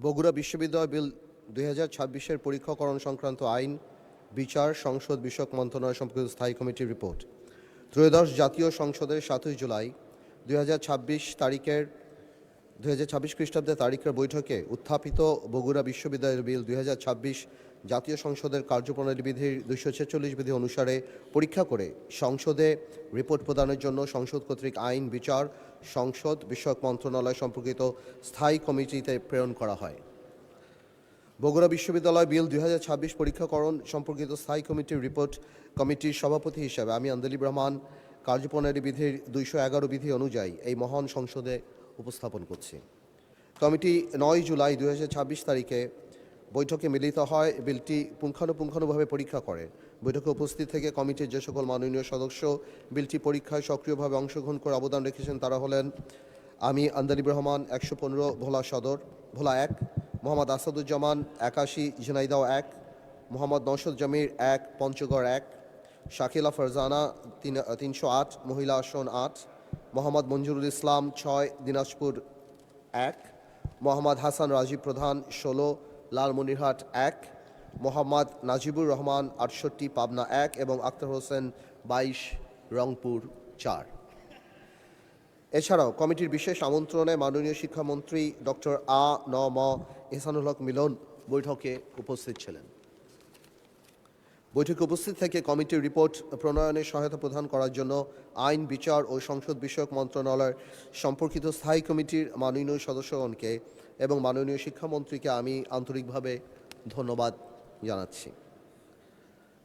বগুড়া বিশ্ববিদ্যালয় বিল 2026-এর পরীক্ষাকরণ সংক্রান্ত আইন বিচার সংসদ বিষয়ক মন্ত্রণালয় সম্পর্কিত স্থায়ী কমিটির রিপোর্ট। ত্রয়োদশ জাতীয় সংসদের 7 জুলাই 2026 খ্রিস্টাব্দের তারিখের বৈঠকে উত্থাপিত বগুড়া বিশ্ববিদ্যালয় বিল 2026 জাতীয় সংসদের কার্যপ্রণালী বিধির 246 বিধি অনুসারে পরীক্ষা করে সংসদে রিপোর্ট প্রদানের জন্য সংসদ কর্তৃক আইন বিচার সংসদ বিষয়ক মন্ত্রণালয় সম্পর্কিত স্থায়ী কমিটিতে প্রেরণ করা হয়। বগুড়া বিশ্ববিদ্যালয় বিল 2026 পরীক্ষাকরণ সম্পর্কিত স্থায়ী কমিটির রিপোর্ট কমিটির সভাপতি হিসেবে আমি আন্দলিব রহমান কার্যপ্রণালী বিধির 211 বিধি অনুযায়ী এই মহান সংসদে উপস্থাপন করছি। কমিটি 9 জুলাই 2026 তারিখে বৈঠকে মিলিত হয়, বিলটি পুঙ্খানুপুঙ্খানুভাবে পরীক্ষা করে। বৈঠকে উপস্থিত থেকে কমিটির যে সকল মাননীয় সদস্য বিলটি পরীক্ষায় সক্রিয়ভাবে অংশগ্রহণ করে অবদান রেখেছেন তারা হলেন আমি আন্দলিব রহমান 115 ভোলা সদর ভোলা 1, মোহাম্মদ আসাদুজ্জামান 81 ঝিনাইদহ 1, মোহাম্মদ নওশাদ জামির 1 পঞ্চগড় 1, শাকিলা ফারজানা 308 মহিলা আসন 8, মোহাম্মদ মঞ্জুরুল ইসলাম 6 দিনাজপুর 1, মোহাম্মদ হাসান রাজীব প্রধান 16 লালমনিরহাট 1, মোহাম্মদ নাজিবুর রহমান 68 পাবনা 1 এবং আক্তার হোসেন 22 রংপুর 4। এছাড়াও কমিটির বিশেষ আমন্ত্রণে মাননীয় শিক্ষামন্ত্রী ডক্টর আ.ন.ম এহসানুল হক মিলন বৈঠকে উপস্থিত ছিলেন। বৈঠকে উপস্থিত থেকে কমিটির রিপোর্ট প্রণয়নে সহায়তা প্রদান করার জন্য আইন বিচার ও সংসদ বিষয়ক মন্ত্রণালয় সম্পর্কিত স্থায়ী কমিটির মাননীয় সদস্যগণকে এবং মাননীয় শিক্ষামন্ত্রীকে আমি আন্তরিকভাবে ধন্যবাদ জানাচ্ছি।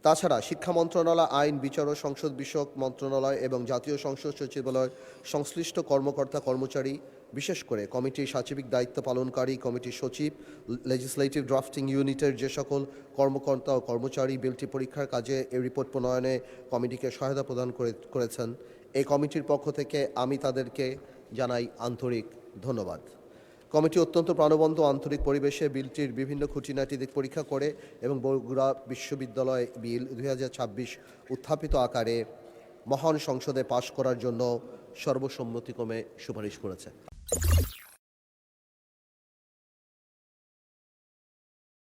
তাছাড়া শিক্ষা মন্ত্রণালয়, আইন বিচার ও সংসদ বিষয়ক মন্ত্রণালয় এবং জাতীয় সংসদ সচিবালয় সংশ্লিষ্ট কর্মকর্তা কর্মচারী, বিশেষ করে কমিটির সাচিবিক দায়িত্ব পালনকারী কমিটির সচিব, লেজিসলেটিভ ড্রাফটিং ইউনিটের যে সকল কর্মকর্তা ও কর্মচারী বিলটি পরীক্ষার কাজে এই রিপোর্ট প্রণয়নে কমিটিকে সহায়তা প্রদান করেছেন, এই কমিটির পক্ষ থেকে আমি তাদেরকে জানাই আন্তরিক ধন্যবাদ। কমিটি অত্যন্ত প্রাণবন্ত আন্তরিক পরিবেশে বিলটির বিভিন্ন খুঁটিনাটি দিক পরীক্ষা করে এবং বগুড়া বিশ্ববিদ্যালয় বিল 2026 উত্থাপিত আকারে মহান সংসদে পাশ করার জন্য সর্বসম্মতিক্রমে সুপারিশ করেছে।